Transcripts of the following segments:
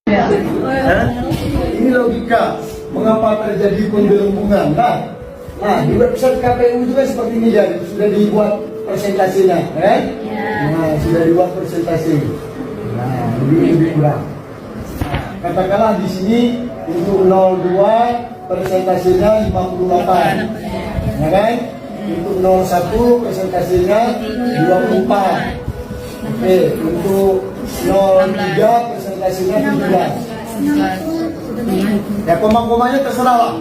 Ini logika mengapa terjadi penggelembungan. Nah, di website KPU juga seperti ini jadi sudah dibuat presentasinya, kan? Nah, sudah dibuat presentasi. Nah, lebih kurang. Katakanlah di sini untuk 02 presentasinya 58, ya kan? Untuk 01 presentasinya 24. Oke, untuk 03 presentasinya 17. Ya, komang-komangnya terserah lah.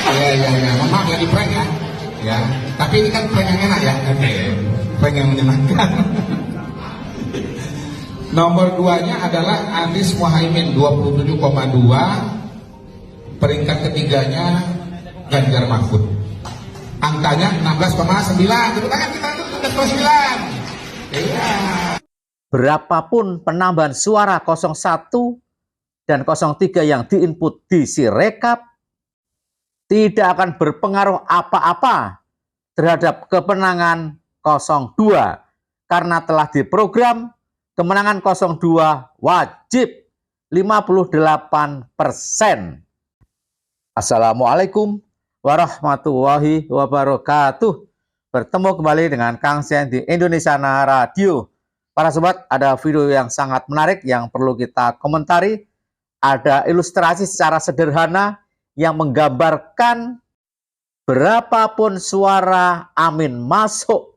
Ya, maaf ya di prank ya. Ya, tapi ini kan prank yang enak ya. Prank yang menyenangkan. Nomor 2-nya adalah Anies Muhaimin 27,2. Peringkat ketiganya Ganjar Mahfud. Angkanya 16,9. Tepuk tangan kita untuk 16,9. Iya. Berapapun penambahan suara 01 dan 03 yang diinput di Sirekap tidak akan berpengaruh apa-apa terhadap kemenangan 02 karena telah diprogram kemenangan 02 wajib 58%. Assalamualaikum warahmatullahi wabarakatuh. Bertemu kembali dengan Kang Sen di Indonesiana Radio. Para sobat, ada video yang sangat menarik yang perlu kita komentari. Ada ilustrasi secara sederhana yang menggambarkan berapapun suara amin masuk,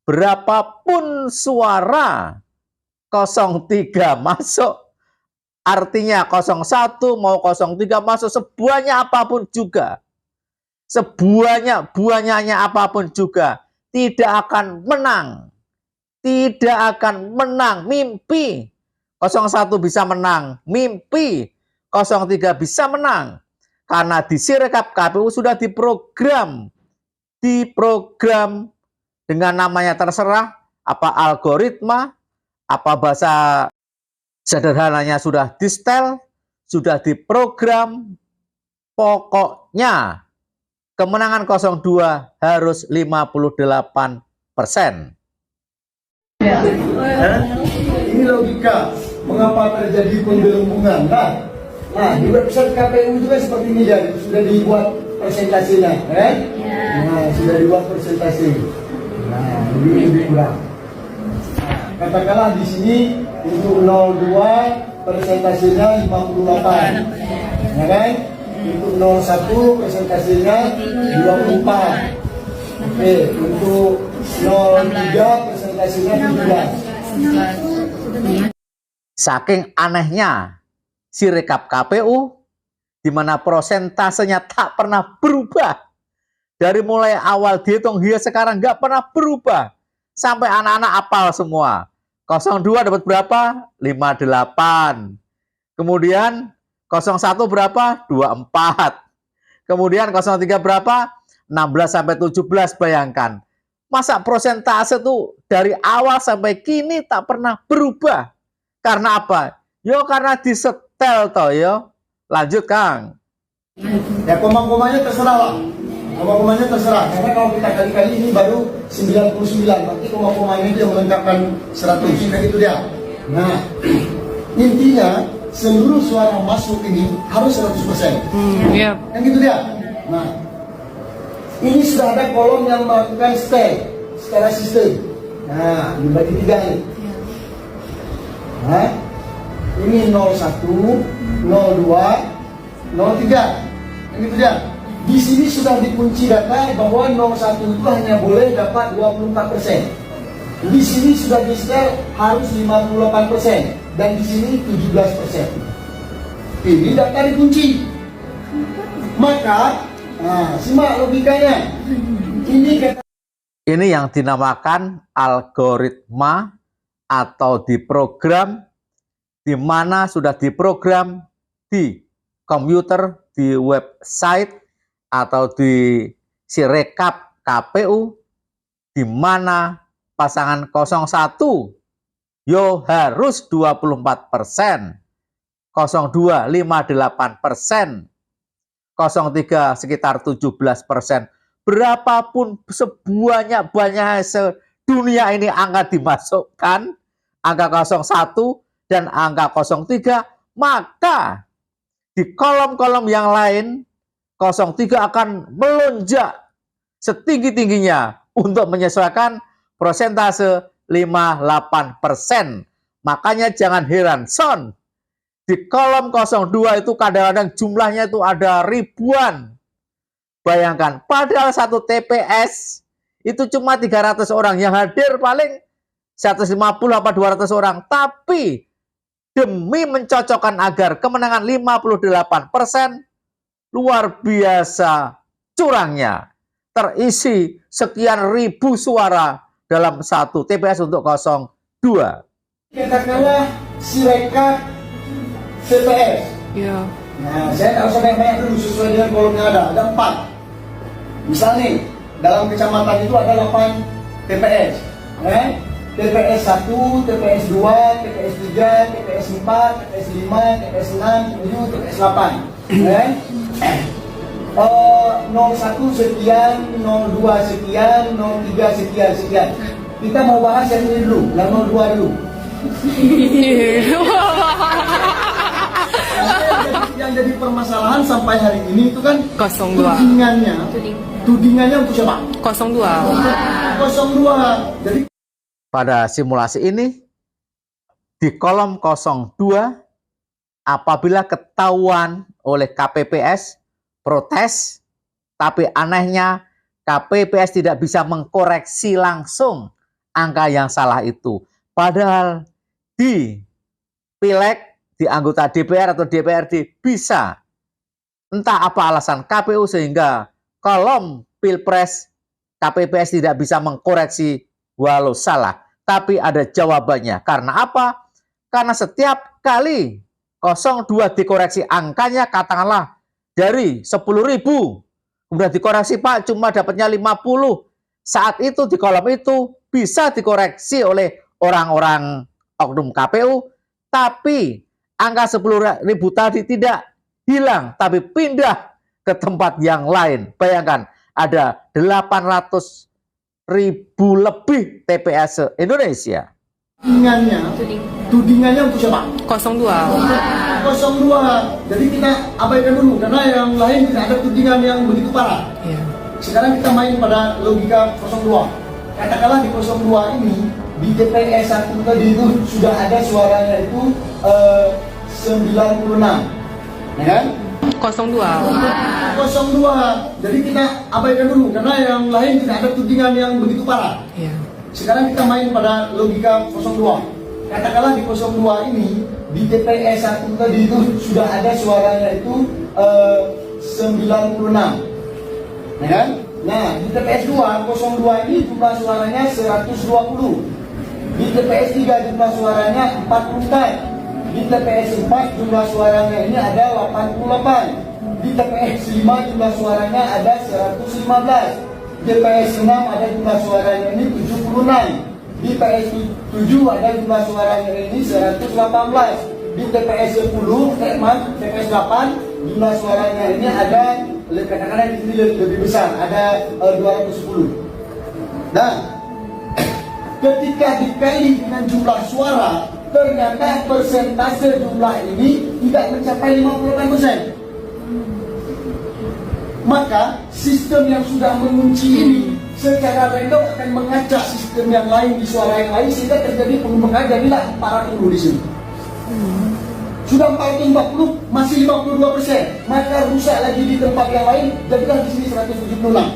berapapun suara 03 masuk, artinya 01 mau 03 masuk, sebanyak apapun juga, banyaknya apapun juga, tidak akan menang. Tidak akan menang, mimpi. 01 bisa menang, mimpi. 03 bisa menang. Karena di Sirekap KPU sudah diprogram dengan namanya terserah, apa algoritma, apa bahasa sederhananya sudah di-setel, sudah diprogram. Pokoknya kemenangan 02 harus 58%. Ini logika mengapa terjadi penggelembungan. Nah, di website KPU juga seperti ini jadi sudah dibuat presentasinya, kan? Nah, sudah dibuat presentasi. Nah, lebih kurang. Katakanlah di sini untuk 02 presentasinya 58, ya kan? Untuk 01 presentasinya 24. Oke, untuk 03 presentasinya 17. Saking anehnya Sirekap KPU, di mana prosentasenya tak pernah berubah. Dari mulai awal dihitung hingga sekarang nggak pernah berubah. Sampai anak-anak apal semua. 02 dapat berapa? 58. Kemudian 01 berapa? 24. Kemudian 03 berapa? 16 sampai 17, bayangkan. Masa prosentase tuh dari awal sampai kini tak pernah berubah. Karena apa? Yo karena disetel toh yo. Lanjut Kang. Ya, komang-komangnya terserah lah. Komang-komangnya terserah. Karena kalau kita kali-kali ini baru 99, berarti komang-komangnya dia melengkapkan 100. Nah, itu dia. Nah, intinya seluruh suara masuk ini harus 100%. Yep. Yang gitu dia. Nah, ini sudah ada kolom yang melakukan stay secara sistem. Nah, dibagi 3 ini. Nah, ini 01, 02, 03. Yang gitu dia. Di sini sudah dikunci data bahwa 01 itu hanya boleh dapat 24%. Di sini sudah di-setel harus 58% dan di sini 17%. Ini data dikunci. Maka, nah, simak logikanya. Ini yang dinamakan algoritma atau diprogram, di mana sudah diprogram di komputer, di website atau di Sirekap KPU, di mana pasangan 01 yo harus 24%, 02 58%, 03 sekitar 17%. Berapapun sebanyak-banyaknya dunia ini angka dimasukkan, angka 01 dan angka 03, maka di kolom-kolom yang lain 03 akan melonjak setinggi-tingginya untuk menyesuaikan persentase 58%. Makanya jangan heran, Son, di kolom 02 itu kadang-kadang jumlahnya itu ada ribuan. Bayangkan, padahal satu TPS itu cuma 300 orang, yang hadir paling 150 apa 200 orang. Tapi demi mencocokkan agar kemenangan 58%, luar biasa curangnya. Terisi sekian ribu suara dalam satu TPS untuk 02. Katakanlah Sirekap TPS. Iya. Nah, saya tak usah banyak-banyak dulu sesuai dengan kolom yang ada 4. Misal nih, dalam kecamatan itu ada 8 TPS. TPS 1, TPS 2, TPS 3, TPS 4, TPS 5, TPS 6, 7, TPS 8. 01 sekian, 02 sekian, 03 sekian, sekian. Kita mau bahas yang ini dulu, yang 02 dulu. Yang jadi permasalahan sampai hari ini itu kan 02. Tudingannya untuk siapa? 02. 02. Jadi Pada simulasi ini, di kolom 02, apabila ketahuan oleh KPPS protes, tapi anehnya KPPS tidak bisa mengkoreksi langsung angka yang salah itu. Padahal di pileg, di anggota DPR atau DPRD bisa. Entah apa alasan KPU sehingga kolom pilpres KPPS tidak bisa mengkoreksi walau salah. Tapi ada jawabannya. Karena apa? Karena setiap kali 02 dikoreksi angkanya katakanlah dari 10.000, kemudian dikoreksi Pak cuma dapatnya 50. Saat itu di kolom itu bisa dikoreksi oleh orang-orang oknum KPU, tapi angka 10.000 tadi tidak hilang, tapi pindah ke tempat yang lain. Bayangkan, ada 800.000 lebih TPS Indonesia. tudingannya untuk siapa? 02. 02. Jadi kita abaikan dulu karena yang lain tidak ada tudingan yang begitu parah. Iya. Sekarang kita main pada logika 02. Katakanlah di 02 ini di TPS 1 tadi itu sudah ada suaranya itu 96, ya kan? 02. 02. Jadi kita abaikan dulu karena yang lain tidak ada tudingan yang begitu parah. Iya. Sekarang kita main pada logika 02. Katakanlah di 02 ini di TPS 1 tadi itu sudah ada suaranya itu 96, ya kan? Nah di TPS 2 02 ini jumlah suaranya 120. Di TPS 3 jumlah suaranya 44. Di TPS 4 jumlah suaranya ini ada 88. Di TPS 5 jumlah suaranya ada 115. Di TPS 6 ada jumlah suaranya ini 76. Di TPS 7 ada jumlah suaranya ini 118. Di TPS 10, TPS 8 jumlah suaranya ini ada, katakanlah di sini lebih besar, ada 210. Nah, ketika dikali dengan jumlah suara, ternyata persentase jumlah ini tidak mencapai 58%. Maka sistem yang sudah mengunci ini secara random akan mengacak sistem yang lain di suara yang lain sehingga terjadi pengumpulan. Jadilah 40 di sini. Sudah 440 masih 52%, maka rusak lagi di tempat yang lain, jadilah di sini 176.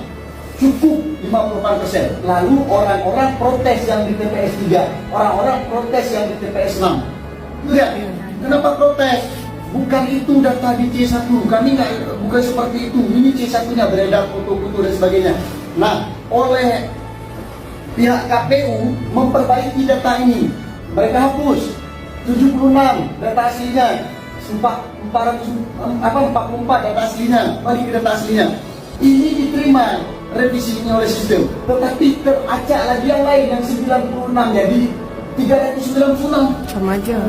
Cukup 58%. Lalu orang-orang protes yang di TPS 3, orang-orang protes yang di TPS 6. Lihat, kenapa protes? Bukan itu data di C1, kami bukan seperti itu. Ini C1-nya beredar foto-foto dan sebagainya. Nah, oleh pihak KPU memperbaiki data ini. Mereka hapus 76 data aslinya, 44 data aslinya, balik ke data aslinya. Ini diterima revisi ini oleh sistem, tetapi teracak lagi yang lain yang 96 jadi 396. Sama aja.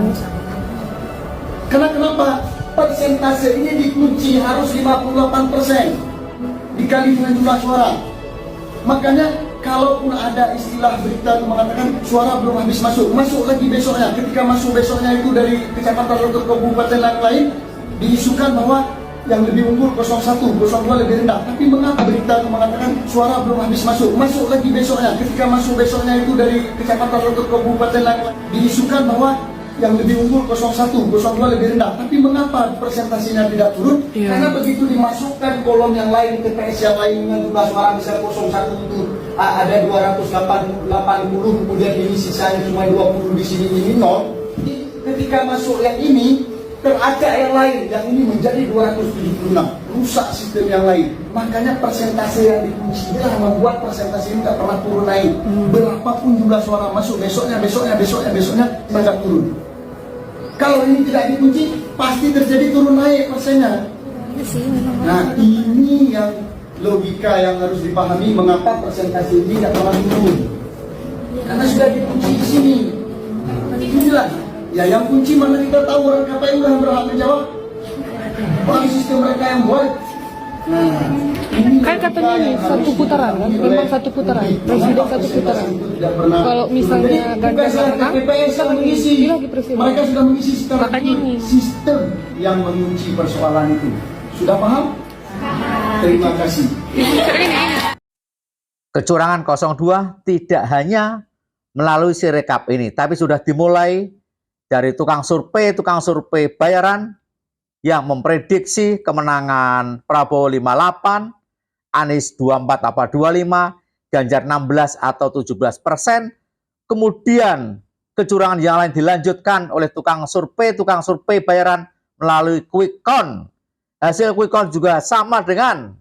Karena kenapa? Persentase ini dikunci harus 58% dikali dengan jumlah suara. Makanya Kalaupun ada istilah berita mengatakan suara belum habis masuk, masuk lagi besoknya. Ketika masuk besoknya itu dari kecamatan atau kabupaten lain diisukan bahwa yang lebih unggul 01, 02 lebih rendah. Tapi mengapa berita mengatakan suara belum habis masuk, masuk lagi besoknya. Ketika masuk besoknya itu dari kecamatan atau kabupaten lain diisukan bahwa yang lebih unggul 01, 02 lebih rendah. Tapi mengapa persentasinya tidak turun? Karena begitu dimasukkan kolom yang lain, TPS yang lain dengan jumlah suara misalnya 01 itu ada 280, kemudian ini sisanya cuma 20, di sini ini 0. Ketika masuk yang ini, teracak yang lain, yang ini menjadi 276, rusak sistem yang lain. Makanya persentase yang dikunci inilah membuat persentase ini tak pernah turun naik. Berapapun jumlah suara masuk besoknya tidak turun. Kalau ini tidak dikunci, pasti terjadi turun naik persennya. Nah, ini yang logika yang harus dipahami mengapa persentase ini tidak pernah turun. Karena sudah dikunci di sini. Inilah. Ya yang kunci mana kita tahu orang KPU yang berhak menjawab. Orang sistem mereka yang buat. Nah, ini Kan katanya nih satu putaran kan, memang satu putaran, presiden satu putaran. Kalau misalnya Ganjar menang, TPS yang mengisi, dia lagi presiden. mereka sudah mengisi secara Makanya ini. sistem yang mengunci persoalan itu. Sudah paham? Terima kasih. Kecurangan 02 tidak hanya melalui Sirekap ini, tapi sudah dimulai dari tukang survei bayaran yang memprediksi kemenangan Prabowo 58, Anies 24 apa 25, Ganjar 16 atau 17%. Kemudian kecurangan yang lain dilanjutkan oleh tukang survei bayaran melalui quick count. Hasil quick count juga sama dengan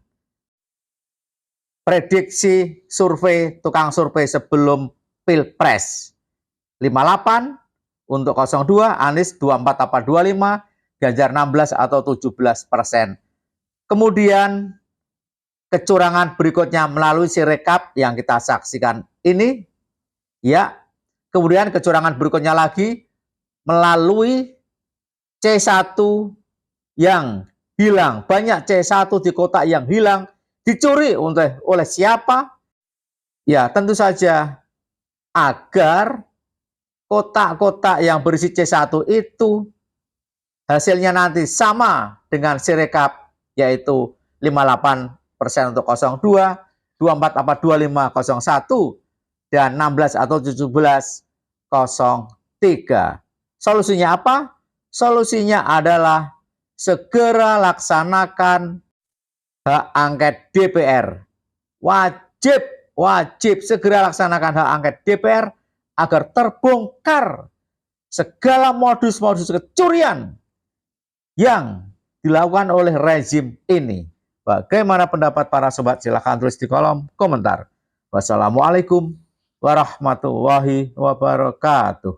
prediksi tukang survei sebelum Pilpres. 58 untuk 02, Anies 24 apa 25, Ganjar 16 atau 17%. Kemudian kecurangan berikutnya melalui Sirekap yang kita saksikan ini, ya. Kemudian kecurangan berikutnya lagi melalui C1 yang hilang. Banyak C1 di kotak yang hilang, dicuri oleh siapa? Ya, tentu saja agar kotak-kotak yang berisi C1 itu hasilnya nanti sama dengan Sirekap, yaitu 58% untuk 02, 24 apa 25 01, dan 16 atau 17 03. Solusinya apa? Solusinya adalah segera laksanakan hak angket DPR. Wajib segera laksanakan hak angket DPR agar terbongkar segala modus-modus kecurian yang dilakukan oleh rezim ini. Bagaimana pendapat para sobat? Silahkan tulis di kolom komentar. Wassalamualaikum warahmatullahi wabarakatuh.